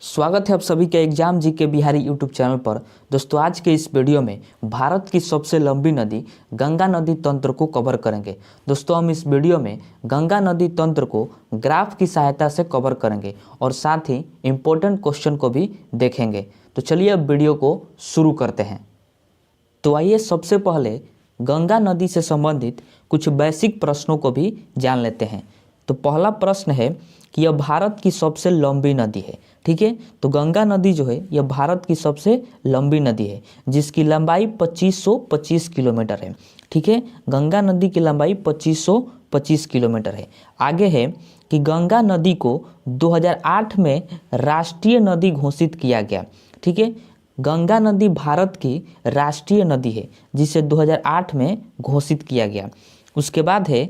स्वागत है आप सभी के एग्जाम जी के बिहारी यूट्यूब चैनल पर। दोस्तों आज के इस वीडियो में भारत की सबसे लंबी नदी गंगा नदी तंत्र को कवर करेंगे। दोस्तों हम इस वीडियो में गंगा नदी तंत्र को ग्राफ की सहायता से कवर करेंगे और साथ ही इम्पोर्टेंट क्वेश्चन को भी देखेंगे। तो चलिए अब वीडियो को शुरू करते हैं। तो आइए सबसे पहले गंगा नदी से संबंधित कुछ बेसिक प्रश्नों को भी जान लेते हैं। तो पहला प्रश्न है कि यह भारत की सबसे लंबी नदी है। ठीक है, तो गंगा नदी जो है यह भारत की सबसे लंबी नदी है जिसकी लंबाई 2525 किलोमीटर है। ठीक है, गंगा नदी की लंबाई 2525 किलोमीटर है। आगे है कि गंगा नदी को 2008 में राष्ट्रीय नदी घोषित किया गया। ठीक है, गंगा नदी भारत की राष्ट्रीय नदी है जिसे 2008 में घोषित किया गया। उसके बाद है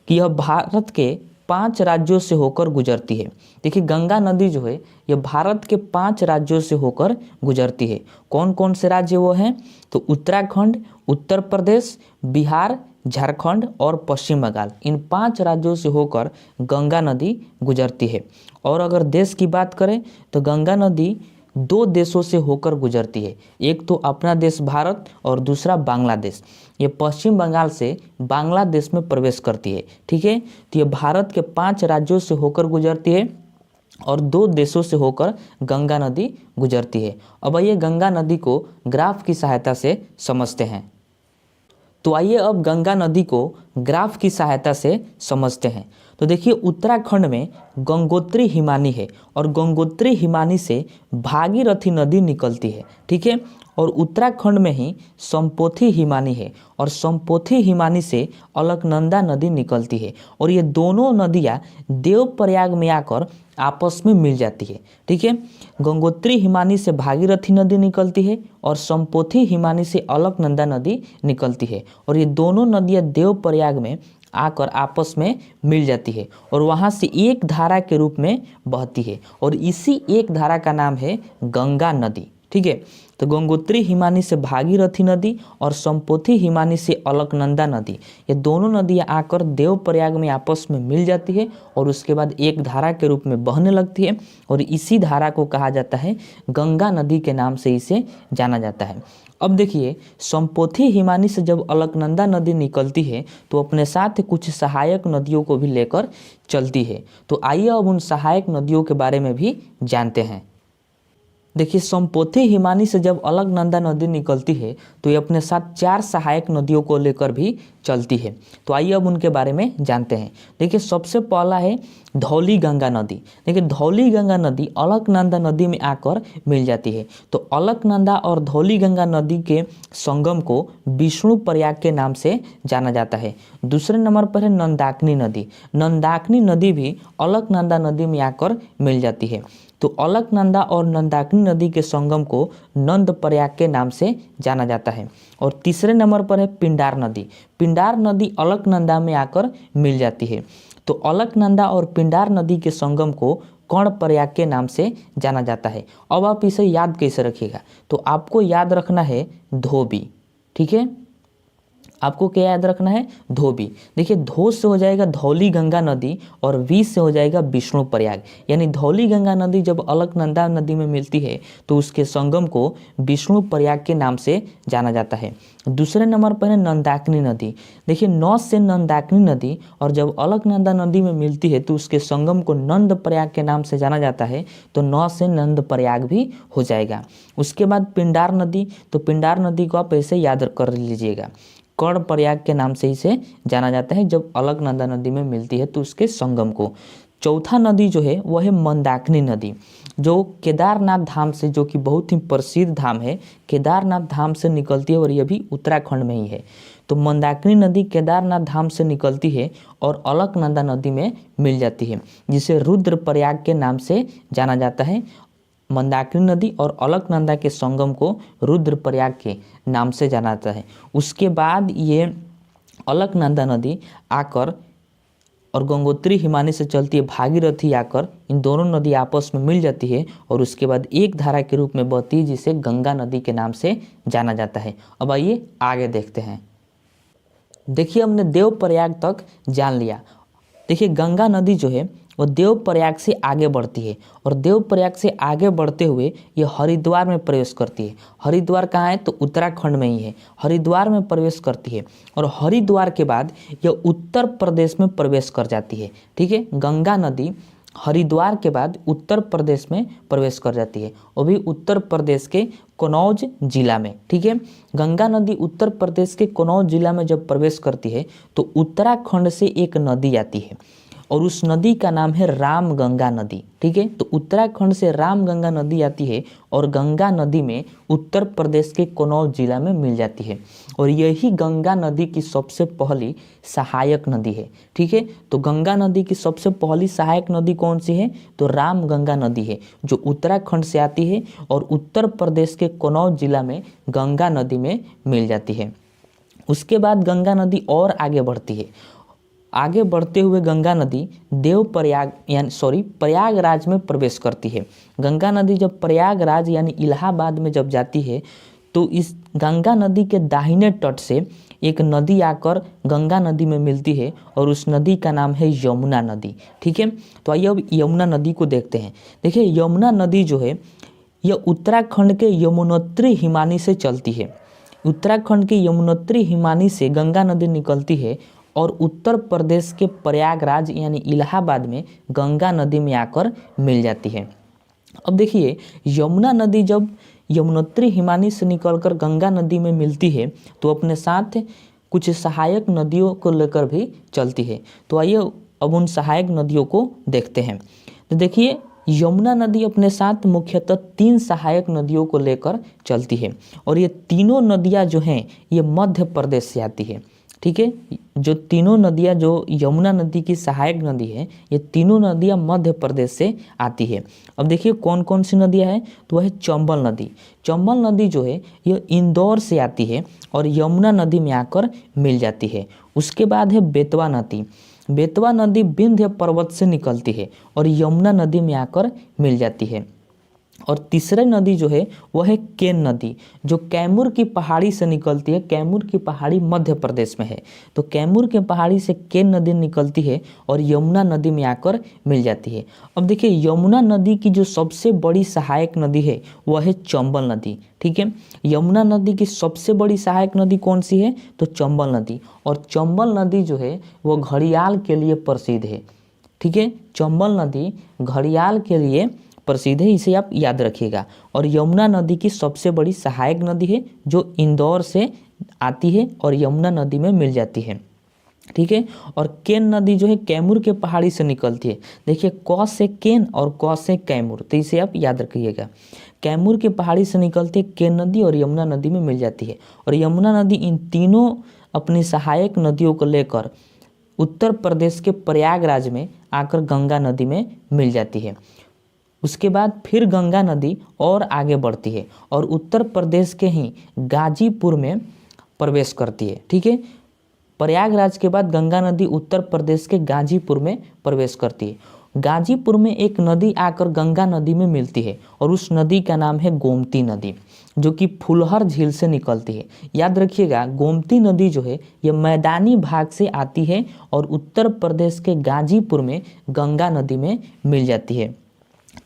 कि यह भारत के 5 राज्यों से होकर गुजरती है। देखिए गंगा नदी जो है यह भारत के 5 राज्यों से होकर गुजरती है। कौन कौन से राज्य वो हैं? तो उत्तराखंड, उत्तर प्रदेश, बिहार, झारखंड और पश्चिम बंगाल, इन 5 राज्यों से होकर गंगा नदी गुजरती है। और अगर देश की बात करें तो गंगा नदी 2 देशों से होकर गुजरती है। एक तो अपना देश भारत और दूसरा बांग्लादेश। ये पश्चिम बंगाल से बांग्लादेश में प्रवेश करती है। ठीक है, तो ये भारत के 5 राज्यों से होकर गुजरती है और 2 देशों से होकर गंगा नदी गुजरती है। अब आइए गंगा नदी को ग्राफ की सहायता से समझते हैं। तो आइए अब गंगा नदी को ग्राफ की सहायता से समझते हैं। तो देखिए उत्तराखंड में गंगोत्री हिमानी है और गंगोत्री हिमानी से भागीरथी नदी निकलती है। ठीक है, और उत्तराखंड में ही संपोथी हिमानी है और संपोथी हिमानी से अलकनंदा नदी निकलती है और ये दोनों नदियाँ देवप्रयाग में आकर आपस में मिल जाती है। ठीक है, गंगोत्री हिमानी से भागीरथी नदी निकलती है और संपोथी हिमानी से अलकनंदा नदी निकलती है और ये दोनों नदियाँ देवप्रयाग में आकर आपस में मिल जाती है और वहाँ से एक धारा के रूप में बहती है और इसी एक धारा का नाम है गंगा नदी। ठीक है, तो गंगोत्री हिमानी से भागीरथी नदी और संपोथी हिमानी से अलकनंदा नदी, ये दोनों नदियाँ आकर देवप्रयाग में आपस में मिल जाती है और उसके बाद एक धारा के रूप में बहने लगती है और इसी धारा को कहा जाता है गंगा नदी के नाम से इसे जाना जाता है। अब देखिए संपोथी हिमानी से जब अलकनंदा नदी निकलती है तो अपने साथ कुछ सहायक नदियों को भी लेकर चलती है। तो आइए अब उन सहायक नदियों के बारे में भी जानते हैं। देखिए संपोथी हिमानी से जब अलकनंदा नदी निकलती है तो ये अपने साथ 4 सहायक नदियों को लेकर भी चलती है। तो आइए अब उनके बारे में जानते हैं। देखिए सबसे पहला है धौली गंगा नदी। देखिए धौली गंगा नदी अलकनंदा नदी में आकर मिल जाती है। तो अलकनंदा और धौली गंगा नदी के संगम को विष्णु प्रयाग के नाम से जाना जाता है। दूसरे नंबर पर है नंदाकिनी नदी। नंदाकिनी नदी भी अलकनंदा नदी में आकर मिल जाती है। तो अलकनंदा और नंदाकिनी नदी के संगम को नंद प्रयाग के नाम से जाना जाता है। और तीसरे नंबर पर है पिंडार नदी। पिंडार नदी अलकनंदा में आकर मिल जाती है। तो अलकनंदा और पिंडार नदी के संगम को कर्ण प्रयाग के नाम से जाना जाता है। अब आप इसे याद कैसे रखिएगा? तो आपको याद रखना है धोबी। ठीक है, आपको क्या याद रखना है? धोबी। देखिए धो से हो जाएगा धौली गंगा नदी और वी से हो जाएगा विष्णु प्रयाग। यानी धौली गंगा नदी जब अलकनंदा नदी में मिलती है तो उसके संगम को विष्णु प्रयाग के नाम से जाना जाता है। दूसरे नंबर पर है नंदाकिनी नदी। देखिए नौ से नंदाकिनी नदी और जब अलकनंदा नदी में मिलती है तो उसके संगम को नंद प्रयाग के नाम से जाना जाता है। तो नौ से नंद प्रयाग भी हो जाएगा। उसके बाद पिंडार नदी। तो पिंडार नदी को आप ऐसे याद कर लीजिएगा, कर्ण प्रयाग के नाम से इसे जाना जाता है। जब अलकनंदा नदी में मिलती है तो उसके संगम को। चौथा नदी जो है वह है मंदाकिनी नदी, जो केदारनाथ धाम से, जो कि बहुत ही प्रसिद्ध धाम है, केदारनाथ धाम से निकलती है और यह भी उत्तराखंड में ही है। तो मंदाकिनी नदी केदारनाथ धाम से निकलती है और अलकनंदा नदी में मिल जाती है जिसे रुद्र प्रयाग के नाम से जाना जाता है। मंदाकिनी नदी और अलकनंदा के संगम को रुद्र प्रयाग के नाम से जाना जाता है। उसके बाद ये अलकनंदा नदी आकर और गंगोत्री हिमानी से चलती है भागीरथी आकर इन दोनों नदी आपस में मिल जाती है और उसके बाद एक धारा के रूप में बहती है जिसे गंगा नदी के नाम से जाना जाता है। अब आइए आगे देखते हैं। देखिए हमने देवप्रयाग तक जान लिया। देखिए गंगा नदी जो है वो देवप्रयाग से आगे बढ़ती है और देवप्रयाग से आगे बढ़ते हुए ये हरिद्वार में प्रवेश करती है। हरिद्वार कहाँ है? तो उत्तराखंड में ही है। हरिद्वार में प्रवेश करती है और हरिद्वार के बाद ये उत्तर प्रदेश में प्रवेश कर जाती है। ठीक है, गंगा नदी हरिद्वार के बाद उत्तर प्रदेश में प्रवेश कर जाती है, वो भी उत्तर प्रदेश के कन्नौज जिला में। ठीक है, गंगा नदी उत्तर प्रदेश के कन्नौज जिला में जब प्रवेश करती है तो उत्तराखंड से एक नदी आती है और उस नदी का नाम है रामगंगा नदी। ठीक है, तो उत्तराखंड से रामगंगा नदी आती है और गंगा नदी में उत्तर प्रदेश के कन्नौज जिला में मिल जाती है और यही गंगा नदी की सबसे पहली सहायक नदी है। ठीक है, तो गंगा नदी की सबसे पहली सहायक नदी कौन सी है? तो रामगंगा नदी है, जो उत्तराखंड से आती है और उत्तर प्रदेश के कन्नौज जिला में गंगा नदी में मिल जाती है। उसके बाद गंगा नदी और आगे बढ़ती है। आगे बढ़ते हुए गंगा नदी प्रयागराज में प्रवेश करती है। गंगा नदी जब प्रयागराज यानी इलाहाबाद में जब जाती है तो इस गंगा नदी के दाहिने तट से एक नदी आकर गंगा नदी में मिलती है और उस नदी का नाम है यमुना नदी। ठीक है, तो आइए अब यमुना नदी को देखते हैं। देखिए, यमुना नदी जो है यह उत्तराखंड के यमुनोत्री हिमानी से चलती है। उत्तराखंड के यमुनोत्री हिमानी से गंगा नदी निकलती है और उत्तर प्रदेश के प्रयागराज यानी इलाहाबाद में गंगा नदी में आकर मिल जाती है। अब देखिए, यमुना नदी जब यमुनोत्री हिमानी से निकलकर गंगा नदी में मिलती है तो अपने साथ कुछ सहायक नदियों को लेकर भी चलती है। तो आइए अब उन सहायक नदियों को देखते हैं। तो देखिए, यमुना नदी अपने साथ मुख्यतः 3 सहायक नदियों को लेकर चलती है और ये तीनों नदियाँ जो हैं ये मध्य प्रदेश से आती है। ठीक है, जो तीनों नदियाँ जो यमुना नदी की सहायक नदी है ये तीनों नदियाँ मध्य प्रदेश से आती है। अब देखिए कौन कौन सी नदियाँ हैं, तो वह है चंबल नदी। चंबल नदी जो है यह इंदौर से आती है और यमुना नदी में आकर मिल जाती है। उसके बाद है बेतवा नदी। बेतवा नदी विंध्य पर्वत से निकलती है और यमुना नदी में आकर मिल जाती है। और तीसरी नदी जो है वह है केन नदी, जो कैमूर की पहाड़ी से निकलती है। कैमूर की पहाड़ी मध्य प्रदेश में है, तो कैमूर के पहाड़ी से केन नदी निकलती है और यमुना नदी में आकर मिल जाती है। अब देखिए, यमुना नदी की जो सबसे बड़ी सहायक नदी है वह है चंबल नदी। ठीक है, यमुना नदी की सबसे बड़ी सहायक नदी कौन सी है? तो चंबल नदी। और चंबल नदी जो है वो घड़ियाल के लिए प्रसिद्ध है। ठीक है, चंबल नदी घड़ियाल के लिए प्रसिद्ध है, इसे आप याद रखिएगा। और यमुना नदी की सबसे बड़ी सहायक नदी है जो इंदौर से आती है और यमुना नदी में मिल जाती है। ठीक है, और केन नदी जो है कैमूर के पहाड़ी से निकलती है। देखिए, क से केन और क से कैमूर, तो इसे आप याद रखिएगा। कैमूर के पहाड़ी से निकलती है केन नदी और यमुना नदी में मिल जाती है। और यमुना नदी इन तीनों अपनी सहायक नदियों को लेकर उत्तर प्रदेश के प्रयागराज में आकर गंगा नदी में मिल जाती है। उसके बाद फिर गंगा नदी और आगे बढ़ती है और उत्तर प्रदेश के ही गाजीपुर में प्रवेश करती है। ठीक है, प्रयागराज के बाद गंगा नदी उत्तर प्रदेश के गाजीपुर में प्रवेश करती है। गाजीपुर में एक नदी आकर गंगा नदी में मिलती है और उस नदी का नाम है गोमती नदी, जो कि फुलहर झील से निकलती है। याद रखिएगा, गोमती नदी जो है यह मैदानी भाग से आती है और उत्तर प्रदेश के गाजीपुर में गंगा नदी में मिल जाती है।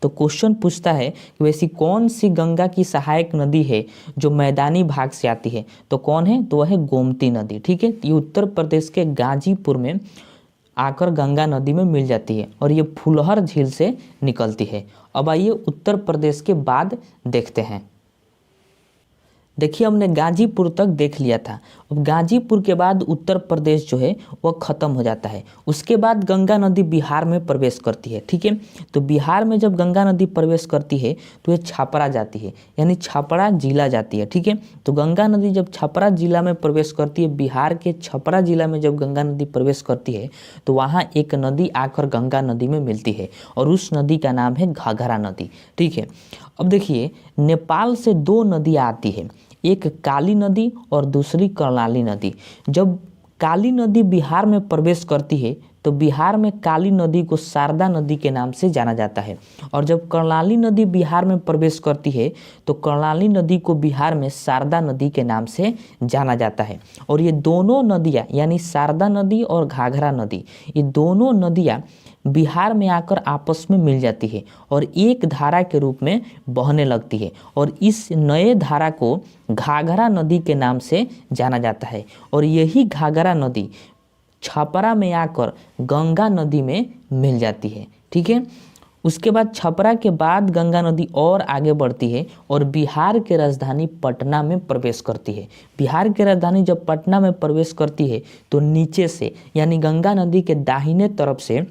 तो क्वेश्चन पूछता है कि वैसी कौन सी गंगा की सहायक नदी है जो मैदानी भाग से आती है, तो कौन है? तो वह है गोमती नदी। ठीक है, ये उत्तर प्रदेश के गाजीपुर में आकर गंगा नदी में मिल जाती है और ये फुलहर झील से निकलती है। अब आइए उत्तर प्रदेश के बाद देखते हैं। देखिए, हमने गाजीपुर तक देख लिया था। अब गाजीपुर के बाद उत्तर प्रदेश जो है वह ख़त्म हो जाता है। उसके बाद गंगा नदी बिहार में प्रवेश करती है। ठीक है, तो बिहार में जब गंगा नदी प्रवेश करती है तो ये छपरा जाती है, यानी छपरा जिला जाती है। ठीक है, तो गंगा नदी जब छपरा जिला में प्रवेश करती है, बिहार के छपरा जिला में जब गंगा नदी प्रवेश करती है तो वहाँ एक नदी आकर गंगा नदी में मिलती है और उस नदी का नाम है घाघरा नदी। ठीक है, अब देखिए, नेपाल से 2 नदियाँ आती है, एक काली नदी और दूसरी कर्णाली नदी। जब काली नदी बिहार में प्रवेश करती है तो बिहार में काली नदी को शारदा नदी के नाम से जाना जाता है। और जब कर्णाली नदी बिहार में प्रवेश करती है तो कर्णाली नदी को बिहार में शारदा नदी के नाम से जाना जाता है। और ये दोनों नदियाँ यानी शारदा नदी और घाघरा नदी, ये दोनों नदियाँ बिहार में आकर आपस में मिल जाती है और एक धारा के रूप में बहने लगती है। और इस नए धारा को घाघरा नदी के नाम से जाना जाता है। और यही घाघरा नदी छपरा में आकर गंगा नदी में मिल जाती है। ठीक है, उसके बाद छपरा के बाद गंगा नदी और आगे बढ़ती है और बिहार के राजधानी पटना में प्रवेश करती है। बिहार की राजधानी जब पटना में प्रवेश करती है तो नीचे से यानी गंगा नदी के दाहिने तरफ से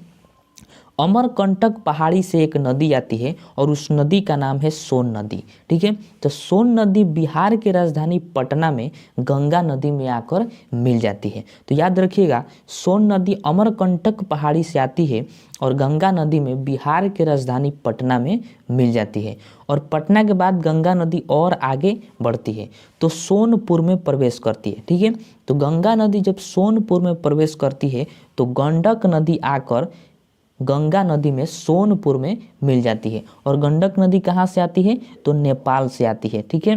अमरकंटक पहाड़ी से एक नदी आती है और उस नदी का नाम है सोन नदी। ठीक है, तो सोन नदी बिहार की राजधानी पटना में गंगा नदी में आकर मिल जाती है। तो याद रखिएगा, सोन नदी अमरकंटक पहाड़ी से आती है और गंगा नदी में बिहार की राजधानी पटना में मिल जाती है। और पटना के बाद गंगा नदी और आगे बढ़ती है तो सोनपुर में प्रवेश करती है। ठीक है, तो गंगा नदी जब सोनपुर में प्रवेश करती है तो गंडक नदी आकर गंगा नदी में सोनपुर में मिल जाती है। और गंडक नदी कहाँ से आती है तो नेपाल से आती है। ठीक है,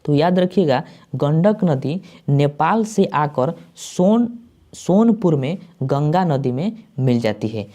तो याद रखिएगा, गंडक नदी नेपाल से आकर सोनपुर में गंगा नदी में मिल जाती है।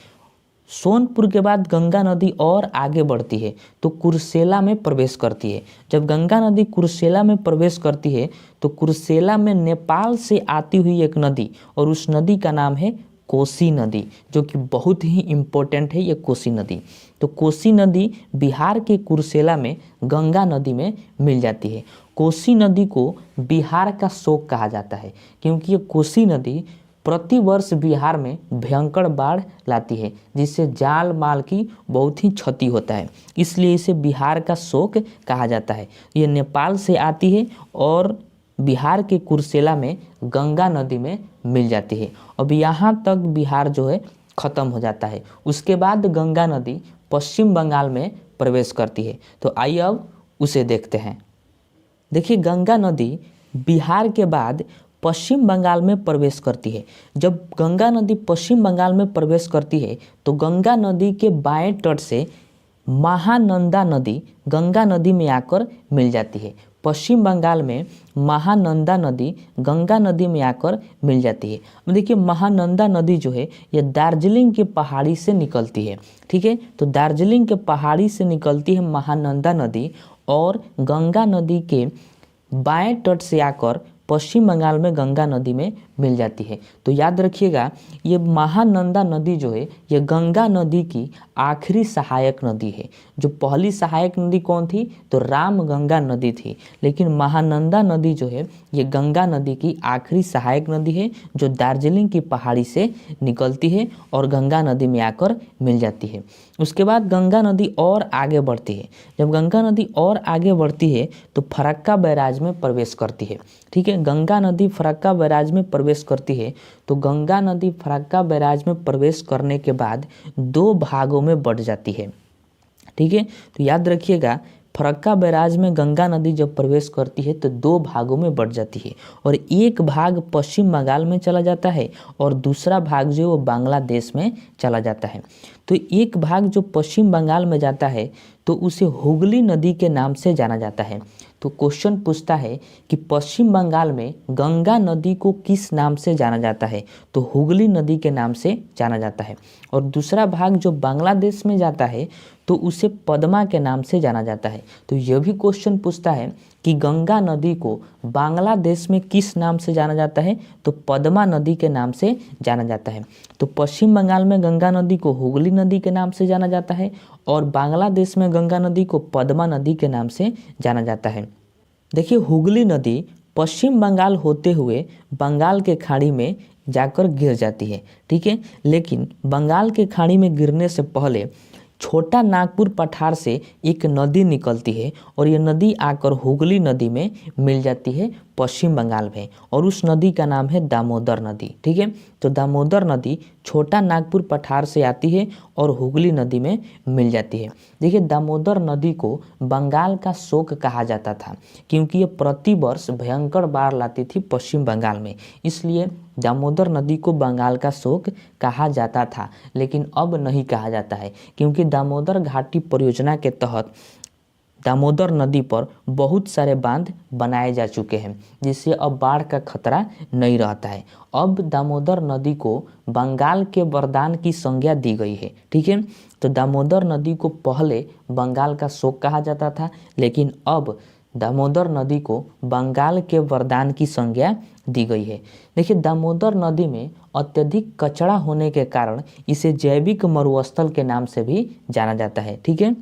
सोनपुर के बाद गंगा नदी और आगे बढ़ती है तो कुर्सेला में प्रवेश करती है। जब गंगा नदी कुर्सेला में प्रवेश करती है तो कुर्सेला में नेपाल से आती हुई एक नदी और उस नदी का नाम है कोसी नदी, जो कि बहुत ही इम्पोर्टेंट है ये कोसी नदी। तो कोसी नदी बिहार के कुर्सेला में गंगा नदी में मिल जाती है। कोसी नदी को बिहार का शोक कहा जाता है क्योंकि ये कोसी नदी प्रतिवर्ष बिहार में भयंकर बाढ़ लाती है जिससे जान माल की बहुत ही क्षति होता है, इसलिए इसे बिहार का शोक कहा जाता है। ये नेपाल से आती है और बिहार के कुर्सेला में गंगा नदी में मिल जाती है। अब यहाँ तक बिहार जो है ख़त्म हो जाता है। उसके बाद गंगा नदी पश्चिम बंगाल में प्रवेश करती है। तो आइए अब उसे देखते हैं। देखिए, गंगा नदी बिहार के बाद पश्चिम बंगाल में प्रवेश करती है। जब गंगा नदी पश्चिम बंगाल में प्रवेश करती है तो गंगा नदी के बाएं तट से महानंदा नदी गंगा नदी में आकर मिल जाती है। पश्चिम बंगाल में महानंदा नदी गंगा नदी में आकर मिल जाती है। अब देखिए, महानंदा नदी जो है ये दार्जिलिंग के पहाड़ी से निकलती है। ठीक है, तो दार्जिलिंग के पहाड़ी से निकलती है महानंदा नदी और गंगा नदी के बाएं तट से आकर पश्चिम बंगाल में गंगा नदी में मिल जाती है। तो याद रखिएगा, ये महानंदा नदी जो है ये गंगा नदी की आखिरी सहायक नदी है। जो पहली सहायक नदी कौन थी तो रामगंगा नदी थी, लेकिन महानंदा नदी जो है ये गंगा नदी की आखिरी सहायक नदी है जो दार्जिलिंग की पहाड़ी से निकलती है और गंगा नदी में आकर मिल जाती है। उसके बाद गंगा नदी और आगे बढ़ती है। जब गंगा नदी और आगे बढ़ती है तो फरक्का बैराज में प्रवेश करती है। ठीक है, गंगा नदी फरक्का बैराज में प्रवेश करती है तो गंगा नदी फरक्का बैराज में प्रवेश करने के बाद दो भागों में बढ़ जाती है। ठीक है, तो याद रखिएगा, फरक्का बैराज में गंगा नदी जब प्रवेश करती है तो दो भागों में बढ़ जाती है और एक भाग पश्चिम बंगाल में चला जाता है और दूसरा भाग जो है वो बांग्लादेश में चला जाता है। तो एक भाग जो पश्चिम बंगाल में जाता है तो उसे हुगली नदी के नाम से जाना जाता है। तो क्वेश्चन पूछता है कि पश्चिम बंगाल में गंगा नदी को किस नाम से जाना जाता है तो हुगली नदी के नाम से जाना जाता है। और दूसरा भाग जो बांग्लादेश में जाता है तो उसे पद्मा के नाम से जाना जाता है। तो यह भी क्वेश्चन पूछता है कि गंगा नदी को बांग्लादेश में किस नाम से जाना जाता है तो पद्मा नदी के नाम से जाना जाता है। तो पश्चिम बंगाल में गंगा नदी को हुगली नदी के नाम से जाना जाता है और बांग्लादेश में गंगा नदी को पद्मा नदी के नाम से जाना जाता है। देखिए, हुगली नदी पश्चिम बंगाल होते हुए बंगाल के खाड़ी में जाकर गिर जाती है। ठीक है, लेकिन बंगाल के खाड़ी में गिरने से पहले छोटा नागपुर पठार से एक नदी निकलती है और ये नदी आकर हुगली नदी में मिल जाती है पश्चिम बंगाल में, और उस नदी का नाम है दामोदर नदी। ठीक है, तो दामोदर नदी छोटा नागपुर पठार से आती है और हुगली नदी में मिल जाती है। देखिए, दामोदर नदी को बंगाल का शोक कहा जाता था क्योंकि ये प्रतिवर्ष भयंकर बाढ़ लाती थी पश्चिम बंगाल में, इसलिए दामोदर नदी को बंगाल का शोक कहा जाता था। लेकिन अब नहीं कहा जाता है क्योंकि दामोदर घाटी परियोजना के तहत दामोदर नदी पर बहुत सारे बांध बनाए जा चुके हैं, जिससे अब बाढ़ का खतरा नहीं रहता है। अब दामोदर नदी को बंगाल के वरदान की संज्ञा दी गई है। ठीक है, तो दामोदर नदी को पहले बंगाल का शोक कहा जाता था, लेकिन अब दामोदर नदी को बंगाल के वरदान की संज्ञा दी गई है। देखिए, दामोदर नदी में अत्यधिक कचरा होने के कारण इसे जैविक मरुस्थल के नाम से भी जाना जाता है। ठीक है,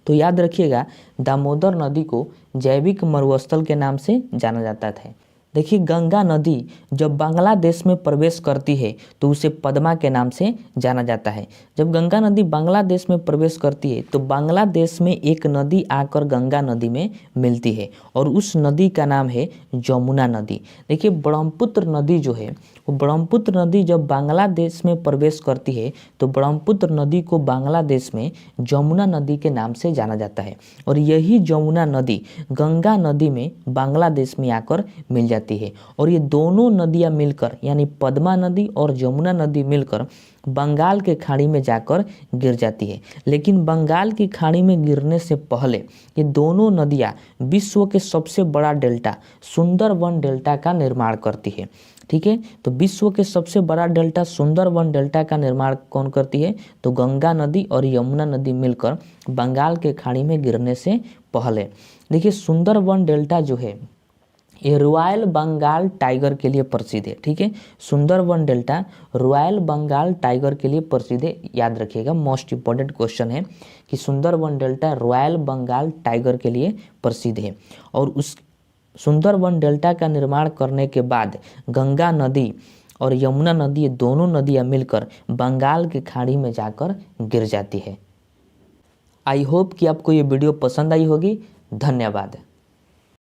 तो याद रखिएगा, दामोदर नदी को जैविक मरुस्थल के नाम से जाना जाता था। देखिए, गंगा नदी जब बांग्लादेश में प्रवेश करती है तो उसे पद्मा के नाम से जाना जाता है। जब गंगा नदी बांग्लादेश में प्रवेश करती है तो बांग्लादेश में एक नदी आकर गंगा नदी में मिलती है और उस नदी का नाम है जमुना नदी। देखिए, ब्रह्मपुत्र नदी जो है, वो ब्रह्मपुत्र नदी जब बांग्लादेश में प्रवेश करती है तो ब्रह्मपुत्र नदी को बांग्लादेश में जमुना नदी के नाम से जाना जाता है, और यही जमुना नदी गंगा नदी में बांग्लादेश में आकर मिल जाती है। और ये दोनों नदियां मिलकर, यानी पद्मा नदी और जमुना नदी मिलकर बंगाल के खाड़ी में जाकर गिर जाती है। लेकिन बंगाल की खाड़ी में गिरने से पहले ये दोनों नदियां विश्व के सबसे बड़ा डेल्टा सुंदरवन डेल्टा का निर्माण करती है। ठीक है, तो विश्व के सबसे बड़ा डेल्टा सुंदरवन डेल्टा का निर्माण कौन करती है? तो गंगा नदी और यमुना नदी मिलकर बंगाल के खाड़ी में गिरने से पहले। देखिए, सुंदरवन डेल्टा जो है ये रॉयल बंगाल टाइगर के लिए प्रसिद्ध है। ठीक है, Sundarban delta royal Bengal tiger के लिए प्रसिद्ध है। याद रखिएगा, मोस्ट इंपॉर्टेंट क्वेश्चन है कि Sundarban delta royal Bengal tiger के लिए प्रसिद्ध है। और उस सुंदरवन डेल्टा का निर्माण करने के बाद गंगा नदी और यमुना नदी, दोनों नदियां मिलकर बंगाल की खाड़ी में जाकर गिर जाती है। आई होप कि आपको ये वीडियो पसंद आई होगी। धन्यवाद।